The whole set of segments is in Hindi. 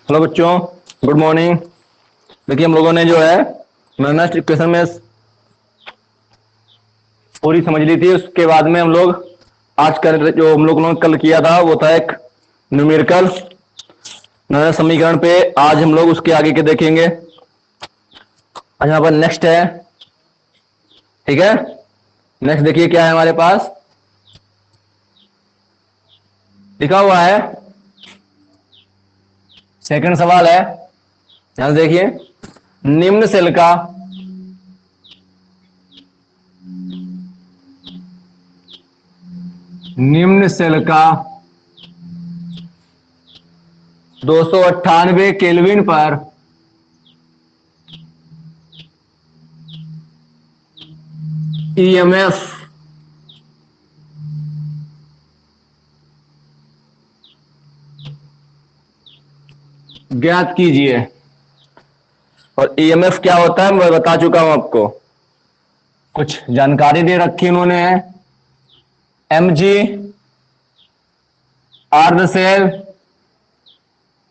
हेलो बच्चों, गुड मॉर्निंग। देखिए हम लोगों ने जो है नेक्स्ट इक्वेशन में पूरी समझ ली थी। उसके बाद में हम लोग आज कर जो हम लोगों ने कल किया था वो था एक न्यूमेरिकल समीकरण पे। आज हम लोग उसके आगे के देखेंगे। आज यहाँ पर नेक्स्ट है, ठीक है। नेक्स्ट देखिए क्या है हमारे पास लिखा हुआ है। सेकंड सवाल है, यहां से देखिए, निम्न सेल का निम्न सेल का 298 केल्विन पर ईएमएफ ज्ञात कीजिए। और ईएमएफ क्या होता है मैं बता चुका हूं आपको, कुछ जानकारी दे रखी उन्होंने है। mg अर्ध cell,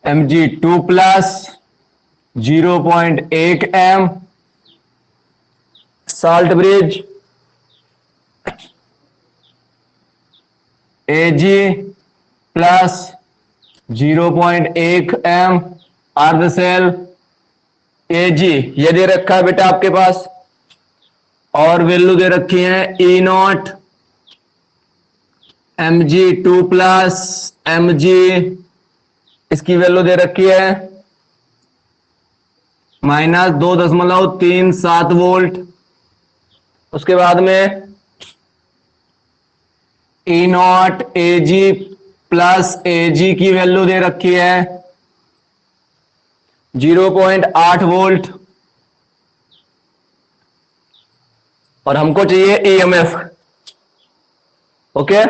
mg2 plus 0.1 m salt bridge, ag plus 0.1 m अर्ध सेल ag ये दे रखा है बेटा आपके पास। और वैल्यू दे रखी है ई नॉट mg2 प्लस mg, इसकी वैल्यू दे रखी है -2.37 वोल्ट। उसके बाद में ई नॉट एग प्लस एजी की वैल्यू दे रखी है 0.8 वोल्ट। और हमको चाहिए ईएमएफ। ओके,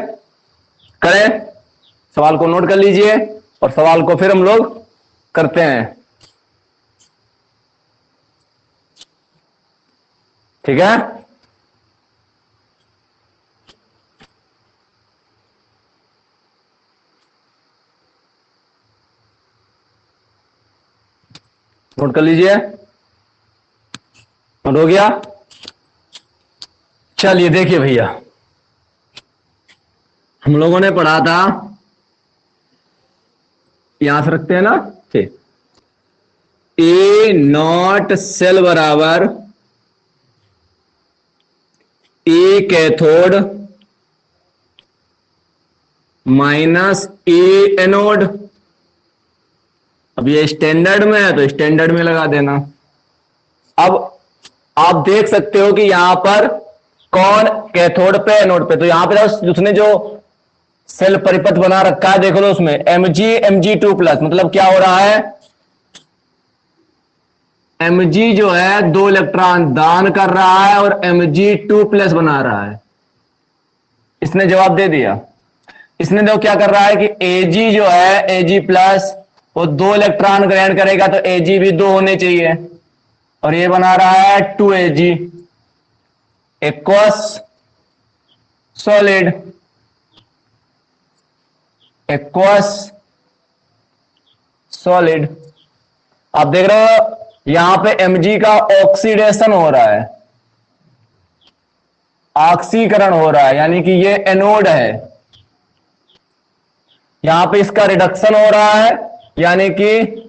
करें, सवाल को नोट कर लीजिए और सवाल को फिर हम लोग करते हैं, ठीक है। नोट कर लीजिए, नोट हो गया। चलिए देखिए भैया, हम लोगों ने पढ़ा था, यहां से रखते हैं ना, ठीक। ए नॉट सेल बराबर ए कैथोड माइनस ए एनोड। अब ये स्टैंडर्ड में है तो स्टैंडर्ड में लगा देना। अब आप देख सकते हो कि यहां पर कौन कैथोड पे एनोड पे, तो यहां पे उसने जो सेल परिपथ बना रखा है देखो, तो उसमें mg2 प्लस मतलब क्या हो रहा है, mg जो है 2 इलेक्ट्रॉन दान कर रहा है और mg2 प्लस बना रहा है। इसने जवाब दे दिया। इसने देखो क्या कर रहा है कि Ag जो है Ag प्लस वो 2 इलेक्ट्रॉन ग्रहण करेगा तो Ag भी 2 होने चाहिए। और ये बना रहा है 2Ag aqueous solid, aqueous solid. आप देख रहे हो यहां पे Mg का ऑक्सीडेशन हो रहा है, ऑक्सीकरण हो रहा है, यानी कि ये एनोड है। यहां पे इसका रिडक्शन हो रहा है, यानी कि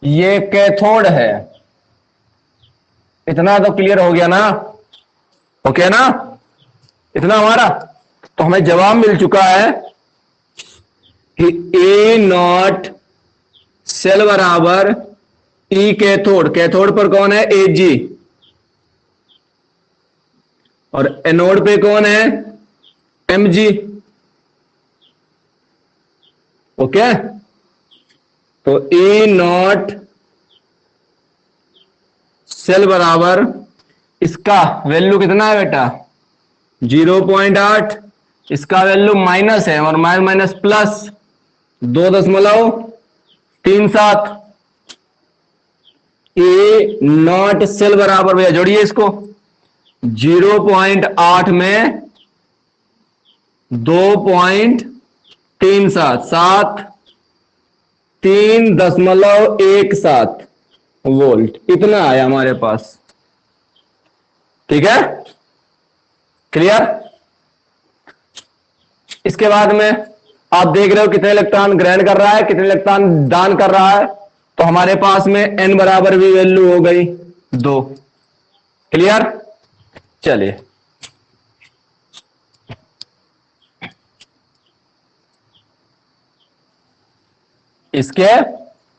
ये कैथोड है। इतना तो क्लियर हो गया ना, ओके ना, इतना हमारा। तो हमें जवाब मिल चुका है कि ए नॉट सेल बराबर ई कैथोड, कैथोड पर कौन है एजी, और एनोड पे कौन है एमजी। ओके, तो ई नॉट सेल बराबर इसका वैल्यू कितना है बेटा 0.8, इसका वैल्यू माइनस है और minus minus plus 2.37। E naught cell बराबर, भैया जोड़िए इसको, 0.8 में 2. 7 3.17 वोल्ट, इतना आया हमारे पास। ठीक है, क्लियर। इसके बाद में आप देख रहे हो कितने इलेक्ट्रॉन ग्रहण कर रहा है, कितने इलेक्ट्रॉन दान कर रहा है। तो हमारे पास में n बराबर भी वैल्यू हो गई 2। क्लियर, चलिए इसके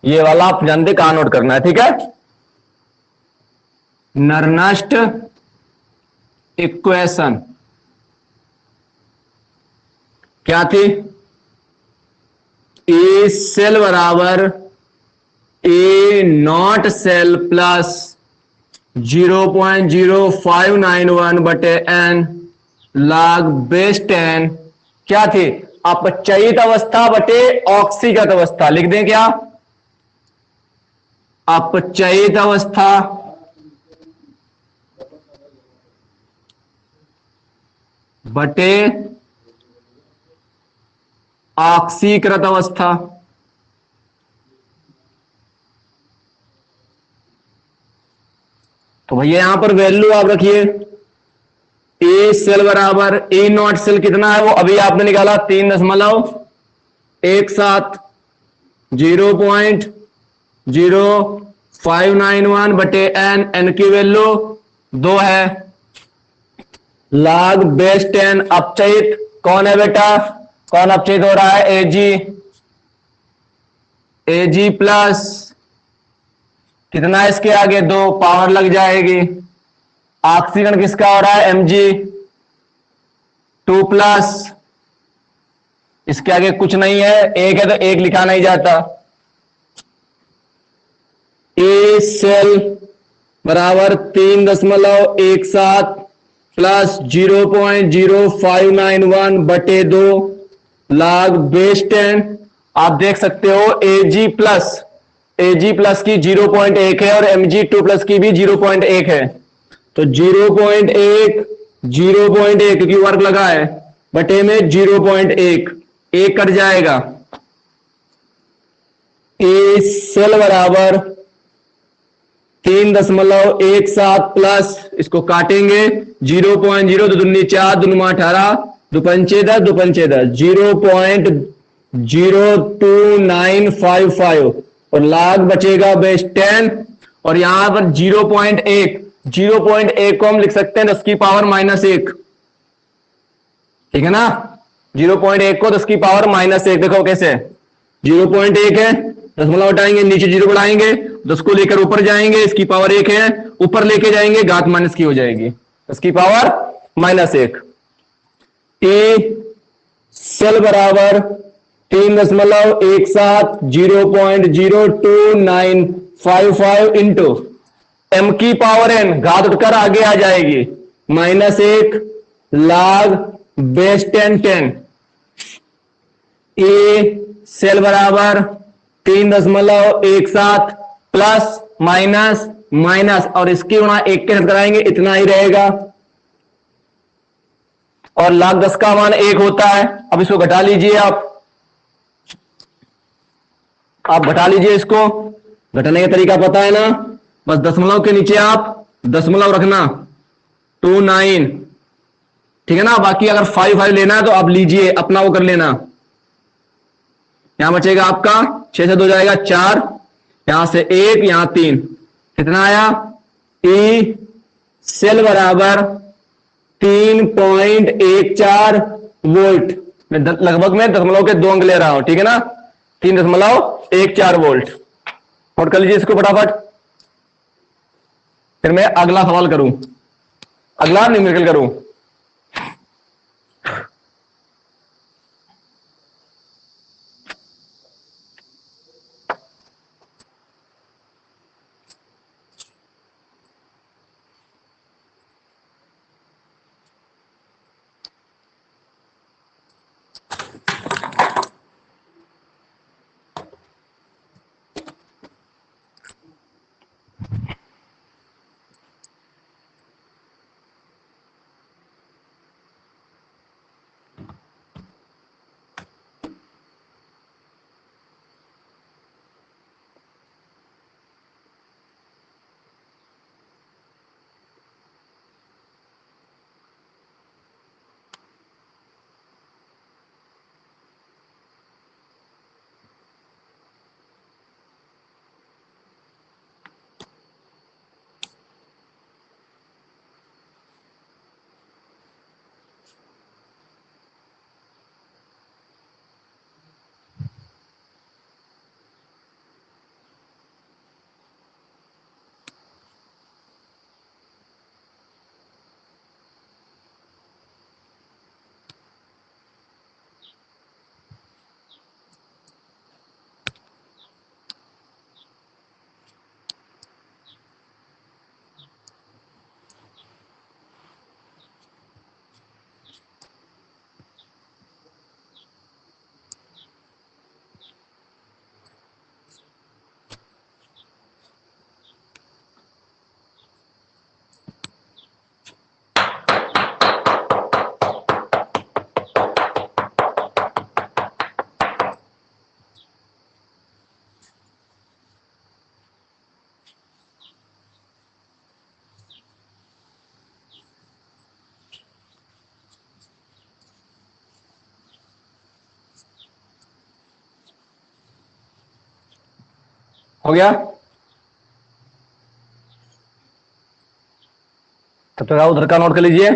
ये वाला आप जानते कहां नोट करना है। ठीक है, नरनस्ट इक्वेशन क्या थी? ए सेल बराबर ए नॉट सेल प्लस 0.0591 बटे एन log बेस 10 क्या थी? अपचयित अवस्था बटे ऑक्सीकृत अवस्था। लिख दें क्या? अपचयित अवस्था बटे ऑक्सीकृत अवस्था। तो भैया यहां पर वैल्यू आप रखिए, ए सेल बराबर ए नॉट सेल कितना है वो अभी आपने निकाला 3.17, 0.0591 बटे एन, एन की वैल्यू 2 है। log बेस 10 अपचयित कौन है बेटा? कौन अपचयित हो रहा है? एजी प्लस कितना है इसके आगे 2, पावर लग जाएगी। ऑक्सीजन किसका हो रहा है? Mg2+, इसके आगे कुछ नहीं है, एक है तो एक लिखा नहीं जाता। ए सेल बराबर 3.17 प्लस 0.0591 बटे 2 log बेस 10। आप देख सकते हो एजी प्लस की 0.1 है और Mg2+ की भी 0.1 है। तो 0.1 0.1 क्योंकि वर्क लगा है बटे में 0.1, एक कट जाएगा। ए सेल बराबर 3.17 प्लस इसको काटेंगे 0.0 दो दूनी 4 दूनुमा 18 दुपंचे 10 दुपंचे 10 0.02955 और लाग बचेगा बेस 10 और यहां पर 0.1 को हम लिख सकते हैं 10 की पावर -1। ठीक है ना, 0.1 को 10 की पावर -1। देखो कैसे 0.1 है, दशमलव हटाएंगे नीचे 0 बढ़ाएंगे, 10 को लेकर ऊपर जाएंगे, इसकी पावर 1 है, ऊपर लेके जाएंगे घात माइनस की हो जाएगी, इसकी पावर -1। ए सेल बराबर 3.17 0.02955 इंटू एम की पावर एन, घात उठकर आगे आ जाएगी -1 log बेस 10 ए सेल बराबर 3.17 प्लस माइनस माइनस और इसकी गुणा 1 के साथ कराएंगे, इतना ही रहेगा और log 10 का मान 1 होता है। अब इसको घटा लीजिए, आप घटा लीजिए, इसको घटाने का तरीका पता है ना, बस दशमलव के नीचे आप दशमलव रखना 29। ठीक है ना, बाकी अगर 5 लेना है तो आप लीजिए, अपना वो कर लेना। यहां बचेगा आपका 6 से 2 जाएगा 4, यहां से 1, यहां 3, कितना आया? ई सेल बराबर 3.14 वोल्ट। मैं लगभग में दशमलव के 2 अंक ले रहा हूं, ठीक है ना, 3.14 वोल्ट। नोट कर लीजिए इसको फटाफट, फिर मैं अगला सवाल करूं, अगला न्यूमेरिकल करूं। हो गया। तब तक आप उधर का नोट कर लीजिए,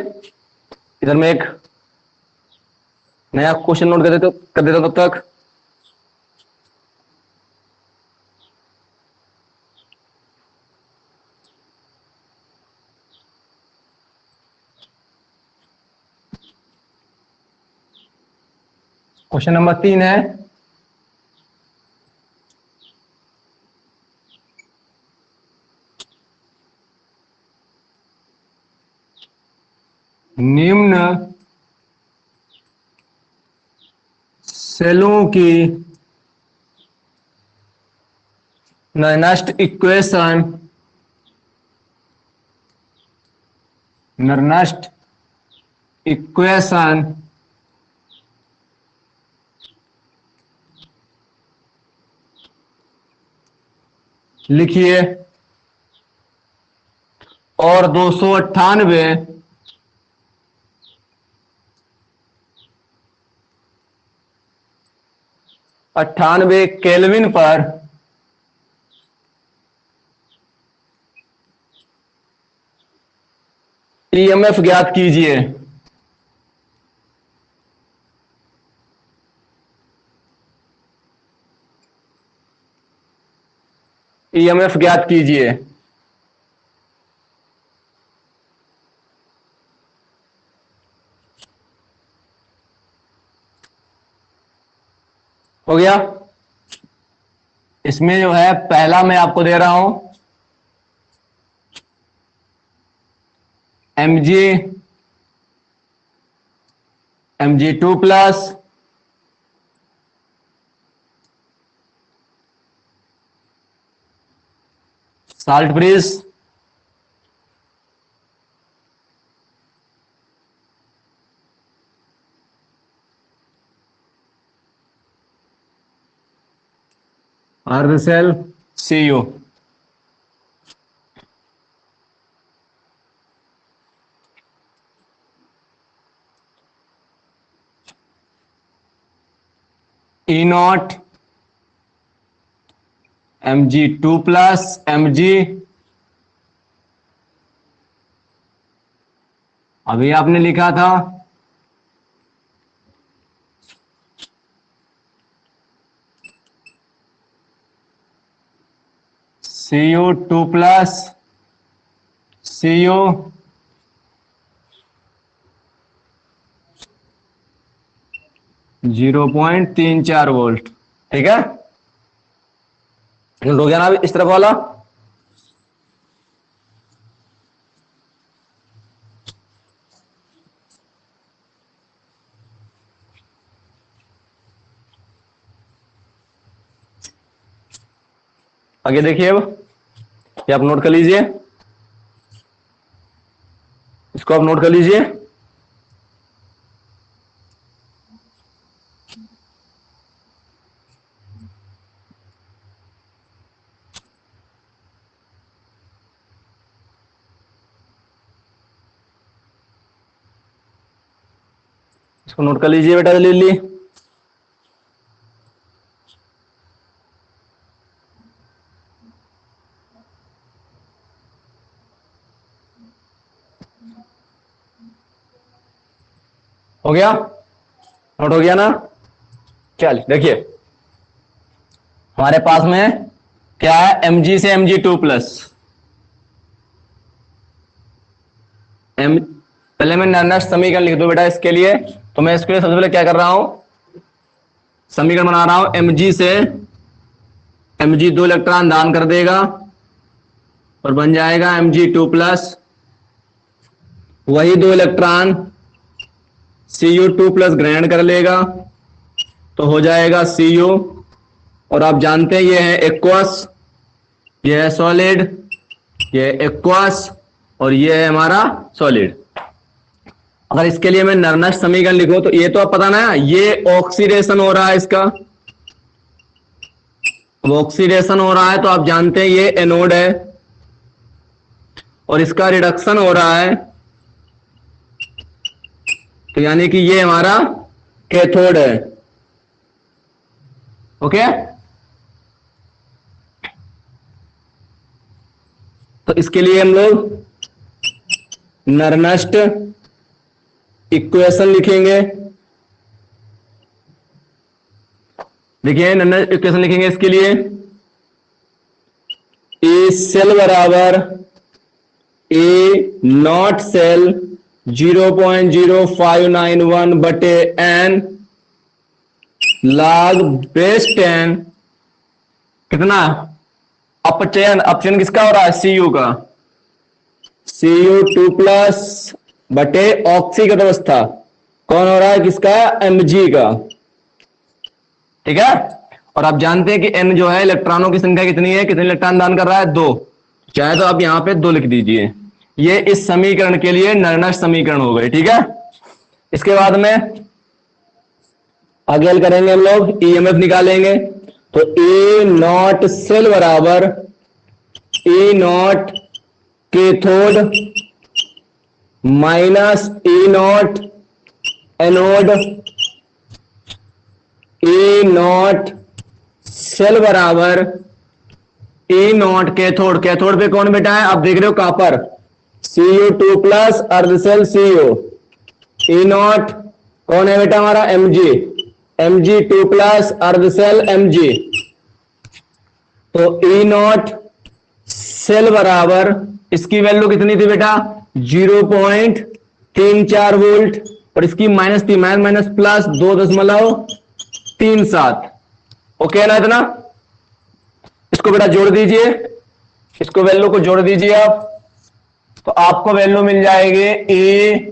इधर में एक नया क्वेश्चन नोट कर देता हूं तब तक। क्वेश्चन नंबर 3 है, निम्न सेलों की नर्नस्ट इक्वेशन, नर्नस्ट इक्वेशन लिखिए। और 298 केल्विन पर ईएमएफ ज्ञात कीजिए। ईएमएफ ज्ञात कीजिए। हो गया। इसमें जो है पहला मैं आपको दे रहा हूं Mg2+, साल्ट ब्रिज, अर्धसेल, Cu। E0 Mg2+ Mg, अभी आपने लिखा था Cu2+ Cu 0.34 वोल्ट। ठीक है, हो गया ना अभी इस तरफ वाला। आगे देखिए, अब ये आप नोट कर लीजिए, इसको आप नोट कर लीजिए। इसको नोट कर लीजिए बेटा जल्दी। हो गया, नोट हो गया ना। चलिए देखिए, हमारे पास में क्या है, Mg से Mg2+। पहले मैं नर्नस्ट समीकरण लिख दूं बेटा इसके लिए, तो मैं इसके लिए सबसे पहले क्या कर रहा हूं, समीकरण बना रहा हूं। Mg से Mg 2 इलेक्ट्रॉन दान कर देगा और बन जाएगा Mg2+, वही 2 इलेक्ट्रॉन Cu2+ ग्रहण कर लेगा तो हो जाएगा Cu। और आप जानते हैं ये है एक्वस, ये है सॉलिड, ये है एक्वस और ये है हमारा सॉलिड। अगर इसके लिए मैं नर्नस्ट समीकरण लिखूं तो ये तो आप पता ना, ये ऑक्सीडेशन हो रहा है इसका, वो ऑक्सीडेशन हो रहा है तो आप जानते हैं ये एनोड है, और इसका रिडक्शन हो रहा है तो यानी कि ये हमारा कैथोड है। ओके, तो इसके लिए हम लोग नर्नस्ट इक्वेशन लिखेंगे। देखिए नर्नस्ट इक्वेशन लिखेंगे इसके लिए, ए सेल बराबर ए नॉट सेल 0.0591 बटे एन log बेस 10 कितना, अपचयन, अपचयन किसका हो रहा है, Cu का, Cu2 प्लस बटे ऑक्सीकृत अवस्था कौन हो रहा है, किसका, Mg का। ठीक है, और आप जानते हैं कि n जो है इलेक्ट्रॉनों की संख्या कितनी है, कितने इलेक्ट्रॉन दान कर रहा है, 2। चाहे तो आप यहां पे 2 लिख दीजिए। ये इस समीकरण के लिए नर्नस्ट समीकरण हो गए। ठीक है, इसके बाद में आगे हल करेंगे हम लोग, ईएमएफ निकालेंगे। तो ए नॉट सेल बराबर E naught cathode minus E naught anode, E naught cell बराबर ए नॉट कैथोड, कैथोड पे कौन बैठा है, आप देख रहे हो कॉपर, Cu2 प्लस अर्ध सेल Cu, ए नॉट कौन है बेटा हमारा, Mg, Mg2 प्लस अर्ध सेल Mg। तो ए नॉट सेल बराबर इसकी वैल्यू कितनी थी बेटा, 0.34 वोल्ट, और इसकी माइनस थी, माइनस प्लस 2.37। ओके ना इतना, इसको बेटा जोड़ दीजिए, इसको वैल्यू को जोड़ दीजिए आप, तो आपको वैल्यू मिल जाएगी ए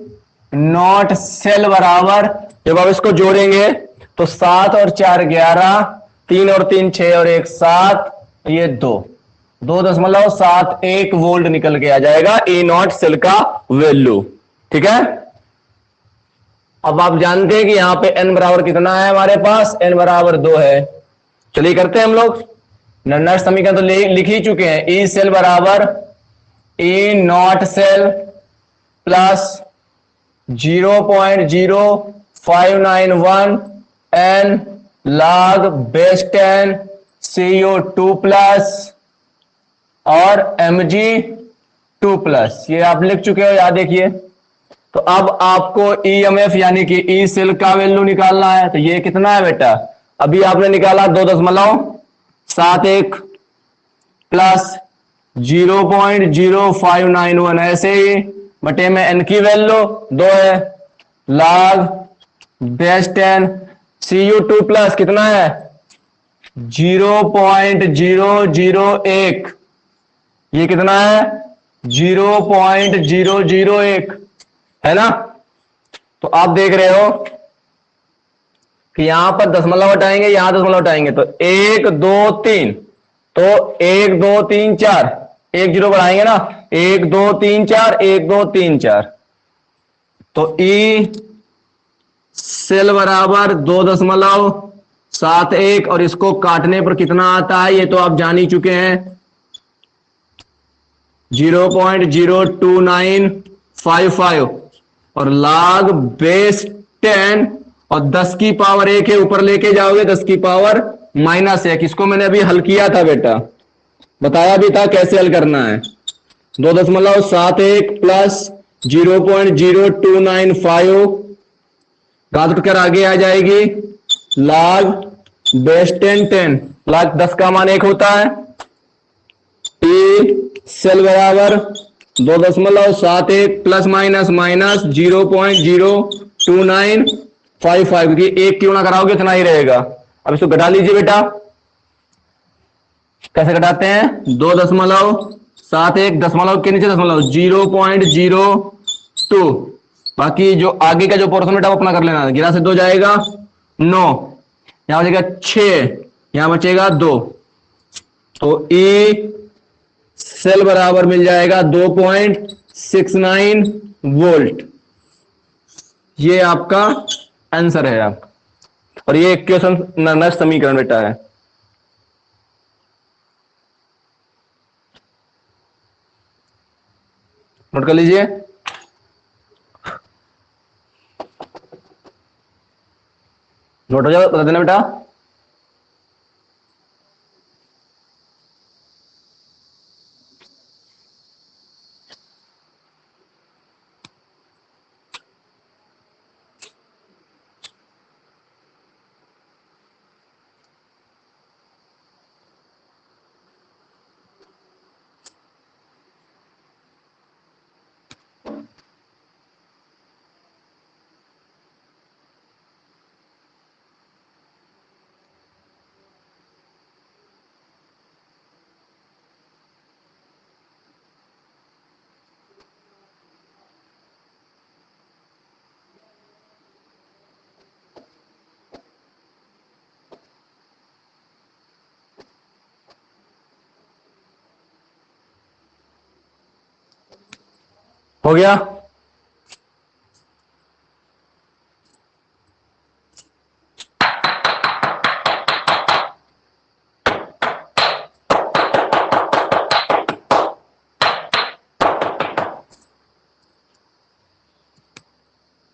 नॉट सेल बराबर, जब आप इसको जोड़ेंगे तो 7 और 4 11, 3 और 3 6 और 1 7, ये 2.71 वोल्ट निकल के आ जाएगा ए नॉट सेल का वैल्यू। ठीक है, अब आप जानते हैं कि यहां पे n बराबर कितना है हमारे पास, n बराबर 2 है। चलिए करते हैं हम लोग, नर्नस्ट समीकरण तो लिख ही चुके हैं, ई सेल बराबर E naught cell plus 0.0591 n log base 10 CO2 plus और Mg2 प्लस, ये आप लिख चुके हो, याद देखिए। तो अब आपको ईएमएफ यानी कि ई सेल का वैल्यू निकालना है। तो ये कितना है बेटा, अभी आपने निकाला 2.71 प्लस 0.0591 ऐसे ही बटे में एन की वैल्यू 2 है, log बेस 10 Cu2 प्लस कितना है 0.001, ये कितना है 0.001 है ना। तो आप देख रहे हो कि यहां पर दशमलव हटाएंगे, यहां दशमलव हटाएंगे, तो 1 2 3, तो 1 2 3 4, 1 0 बढ़ाएंगे ना, 1 2 3 4, 1 2 3 4, तो ई सेल बराबर 2.71 और इसको काटने पर कितना आता है, ये तो आप जान ही चुके हैं 0.02955, और log बेस 10 और 10 की पावर 1 है, ऊपर लेके जाओगे 10 की पावर -1, इसको मैंने अभी हल किया था बेटा, बताया भी था कैसे हल करना है। 2.71 प्लस 0.0295 घात उठकर आगे आ जाएगी, log बेस 10 log 10 का मान 1 होता है। ए सेल बराबर 2.71 प्लस माइनस 0.02955, क्योंकि 1 क्यों ना कराओगे इतना ही रहेगा। अब इसको घटा लीजिए बेटा, कैसे घटाते हैं, 2.71 दशमलव के नीचे दशमलव 0.02, बाकी जो आगे का जो पोर्शन बेटा वो अपना कर लेना, 11 से 2 जाएगा 9, यहां बचेगा 6, यहां बचेगा 2, तो ई सेल बराबर मिल जाएगा 2.69 वोल्ट। ये आपका आंसर है आपका, और ये इक्वेशन नर्नस्ट समीकरण बेटा है। नोट कर लीजिए, नोट हो जाए बता देना बेटा। हो गया।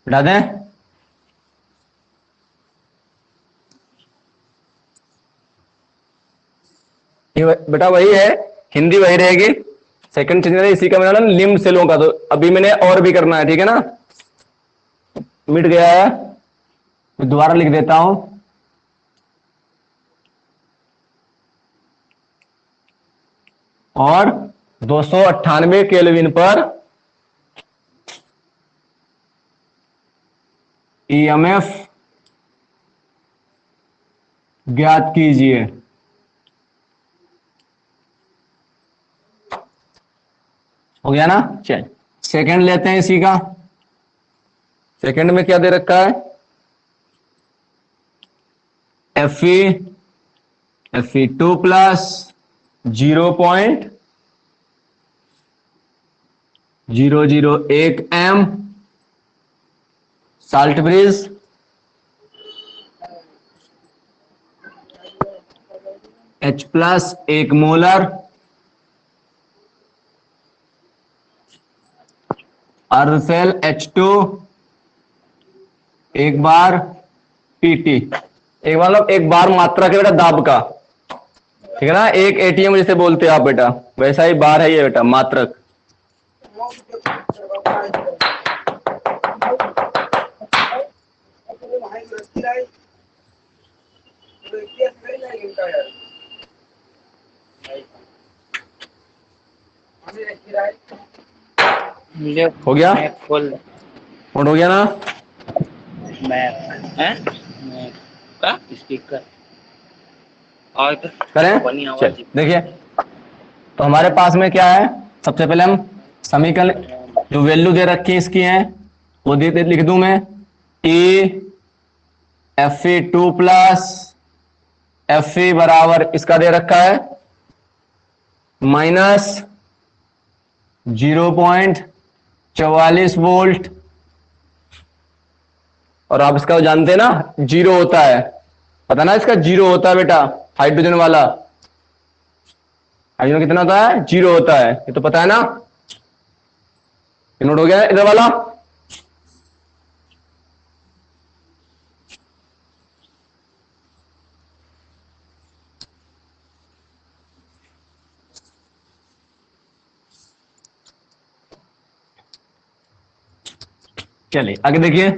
हटा दें। ये बेटा वही है, हिंदी वही रहेगी। सेकंड चेंज इसी का मैंने लिम्ब सेलों का, तो अभी मैंने और भी करना है, ठीक है ना। मिट गया है, तो दोबारा लिख देता हूं। और 298 केल्विन पर ईएमएफ ज्ञात कीजिए। हो गया ना। चल सेकंड लेते हैं इसी का। सेकंड में क्या दे रखा है, Fe2 plus 0.001 M salt bridge, H plus 1 molar, अर्धसेल H2 एक बार पीटी, एक मतलब एक बार मात्रा के बेटा दाब का, ठीक है ना। एक एटीएम जैसे बोलते हैं आप बेटा, वैसा ही बार है ये बेटा, मात्रक। हो गया, फुल नोट हो गया ना। मैप का स्पीकर और करें। चल देखिए, तो हमारे पास में क्या है, सबसे पहले हम समीकरण जो वैल्यू दे रखी है इसकी है वो दे लिख दूं मैं। Fe2 प्लस Fe बराबर इसका दे रखा है माइनस 0.44 वोल्ट, और आप इसका जानते हैं ना, जीरो होता है, पता ना इसका जीरो होता है बेटा, हाइड्रोजन वाला हाइड्रोजन कितना होता है, जीरो होता है, ये तो पता है ना। नोट हो गया इधर वाला। चलिए आगे देखिए,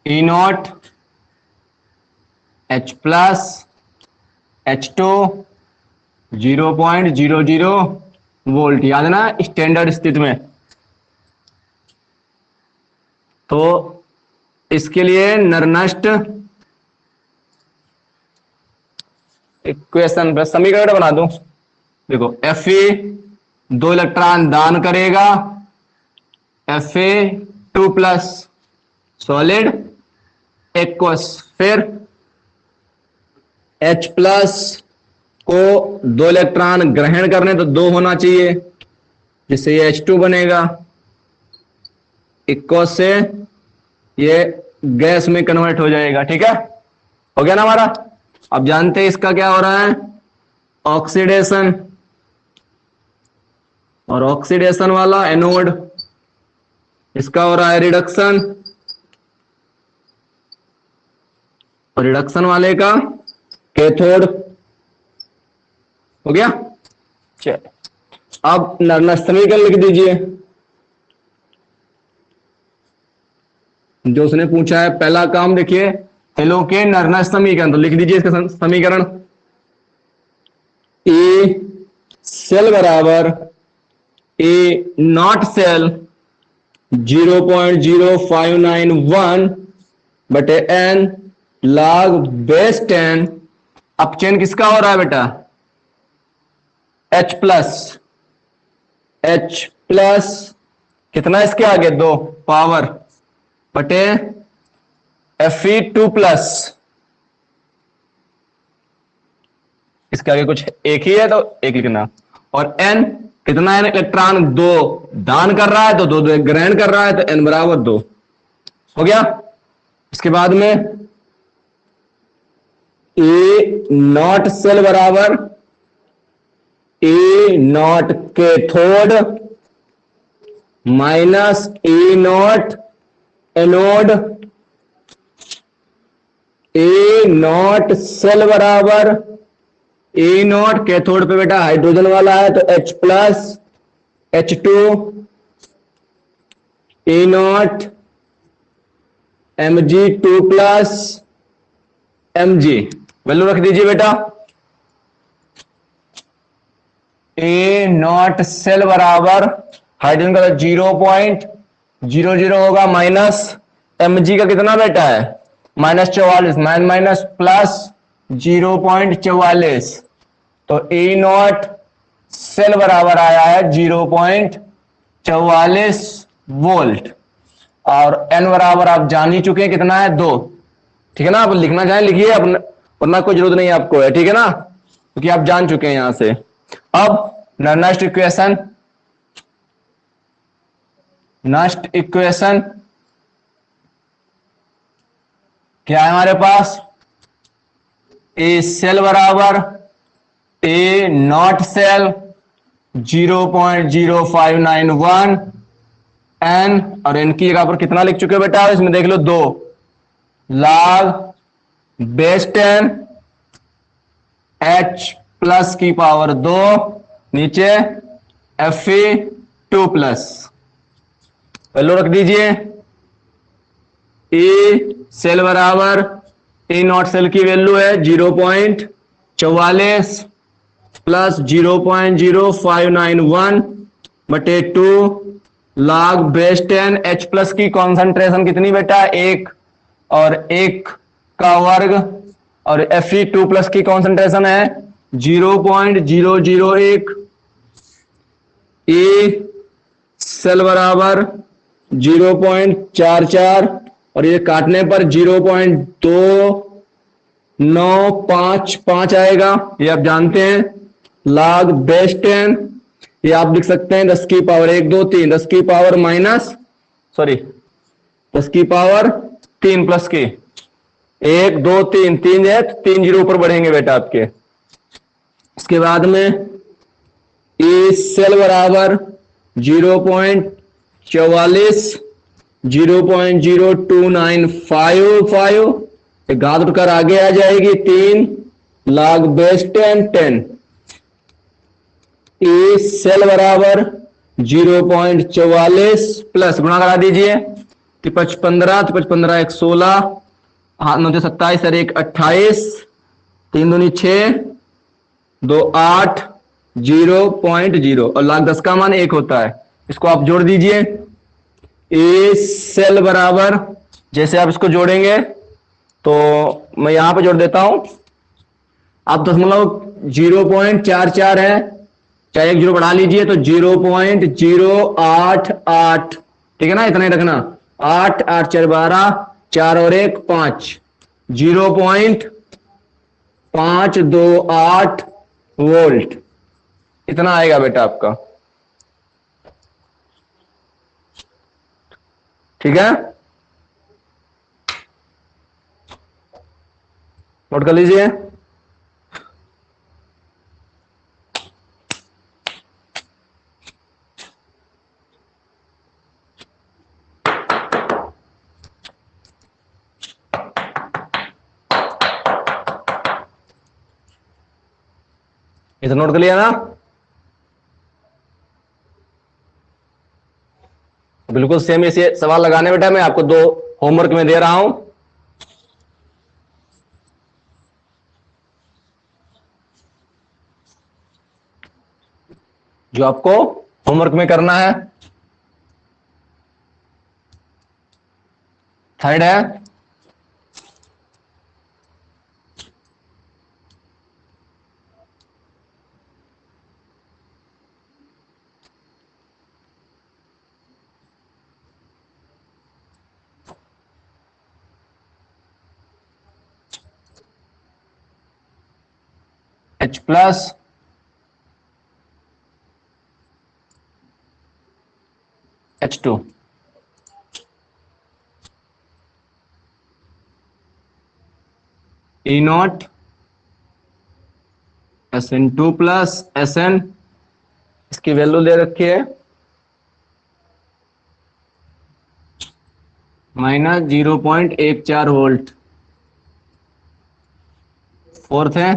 E0 H plus H2 0.00 volt, याद है ना स्टैंडर्ड स्थिति में। तो इसके लिए नरनष्ट इक्वेशन समीकरण बना दूं। देखो Fe 2 इलेक्ट्रॉन दान करेगा, Fa2 प्लस सॉलिड एक्वस, फिर H प्लस को 2 इलेक्ट्रॉन ग्रहण करने, तो 2 होना चाहिए, जिससे ये H2 बनेगा, इक्वस से ये गैस में कन्वर्ट हो जाएगा, ठीक है। हो गया ना हमारा। अब जानते हैं इसका क्या हो रहा है, ऑक्सीडेशन, और ऑक्सीडेशन वाला एनोड, इसका हो रहा है रिडक्शन, और रिडक्शन वाले का कैथोड। हो गया। चल अब नरनष्ट समीकरण लिख दीजिए जो उसने पूछा है। पहला काम देखिए, हेलो के नरनष्ट समीकरण, तो लिख दीजिए इसका समीकरण। ए सेल बराबर ए नॉट सेल 0.0591 बटे एन log बेस 10। अपचयन किसका हो रहा है बेटा, H प्लस कितना इसके आगे 2 पावर बटे Fe2 प्लस, इसके आगे कुछ एक ही है तो एक लिखना, और N कितना है इलेक्ट्रॉन? 2 दान कर रहा है तो 2 2 ग्रहण कर रहा है, तो n बराबर 2 हो गया। इसके बाद में ए नॉट सेल बराबर E naught cathode minus E naught anode. E naught cell बराबर ए नॉट कैथोड पे बेटा हाइड्रोजन वाला है तो H plus H2 A not Mg2 plus Mg value रख दीजिए बेटा। ए नॉट सेल बराबर हाइड्रोजन का 0.00 होगा माइनस Mg का कितना बेटा है -44 माइनस प्लस 0.44 तो ए नॉट सेल बराबर आया है 0.44 वोल्ट और n बराबर आप जान ही चुके हैं कितना है 2। ठीक है ना, आप लिखना चाहें लिखिए, वरना कोई जरूरत नहीं आपको है। ठीक है ना, क्योंकि आप जान चुके हैं यहां से। अब नेक्स्ट इक्वेशन क्या है हमारे पास? ए सेल बराबर ए नॉट सेल 0.0591 n और n की जगह पर कितना लिख चुके हो बेटा? इसमें देख लो 2 log बेस 10 h प्लस की पावर 2 नीचे Fe2 प्लस वैल्यू रख दीजिए। ए सेल बराबर ए नॉट सेल की वैल्यू है 0.44 प्लस 0.0591 बटे 2 log बेस 10 H प्लस की कॉन्सेंट्रेशन कितनी बेटा? 1 और 1 का वर्ग और Fe2 प्लस की कॉन्सेंट्रेशन है 0.001। ए सेल बराबर 0.44 और ये काटने पर 0.2955 आएगा, ये आप जानते हैं। log बेस 10 ये आप लिख सकते हैं 10 की पावर 1 2 3 10 की पावर 10 की पावर 3 प्लस की 1 2 3 3 है, 3 जीरो ऊपर बढ़ेंगे बेटा आपके। इसके बाद में ए सेल बराबर 0.44 0.0295 घात उठकर आगे आ जाएगी 3 log बेस 10 10। ए सेल बराबर 0.44 प्लस गुणा करा दीजिए 15 15 1 16 हाथ 9 27 और 1 28 3 दूनी 6 2 8 0.0 और log 10 का मान 1 होता है। इसको आप जोड़ दीजिए। ए सेल बराबर जैसे आप इसको जोड़ेंगे तो मैं यहां पे जोड़ देता हूं, आप 0.44 है, चाहे 1 जीरो बढ़ा लीजिए तो 0.088। ठीक है ना, इतना ही रखना। 8 8 4 12 4 और 1 5 0.528 वोल्ट इतना आएगा बेटा आपका। ठीक है, नोट कर लीजिए। इसे नोट कर लिया ना? बिल्कुल सेम ऐसे सवाल लगाने बेटा, मैं आपको 2 होमवर्क में दे रहा हूं। जो आपको होमवर्क में करना है। थर्ड है H plus H2, E not SN2 plus SN, इसकी वैल्यू दे रखी है -0.14 वोल्ट। फोर्थ है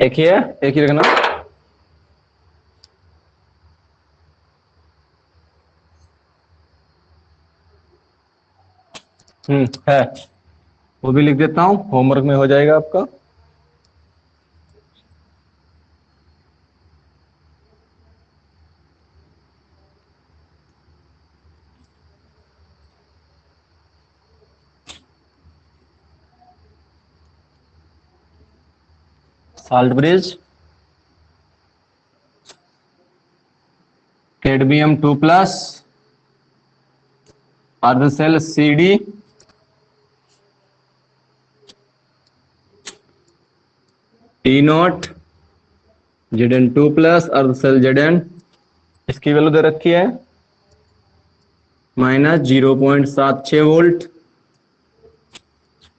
एक ही है, एक ही रखना। है, वो भी लिख देता हूं, होमवर्क में हो जाएगा आपका। साल्ट ब्रिज, कैडमियम 2 प्लस, अर्ध सेल CD, E नॉट Zn2 प्लस, अर्ध सेल Zn, इसकी वैल्यू दे रखी है -0.76 वोल्ट,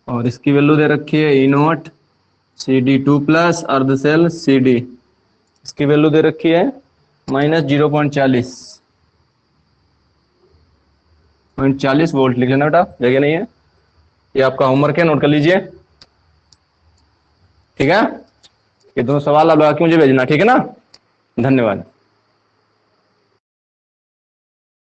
और इसकी वैल्यू दे रखी है E नॉट CD2 प्लस, अर्ध सेल CD, इसकी वैल्यू दे रखी है -0.40 वोल्ट। लिख लेना बेटा, जगह नहीं है, ये आपका होमवर्क है, नोट कर लीजिए। ठीक है, ये दोनों सवाल आप लगा के मुझे भेजना, ठीक है ना। धन्यवाद।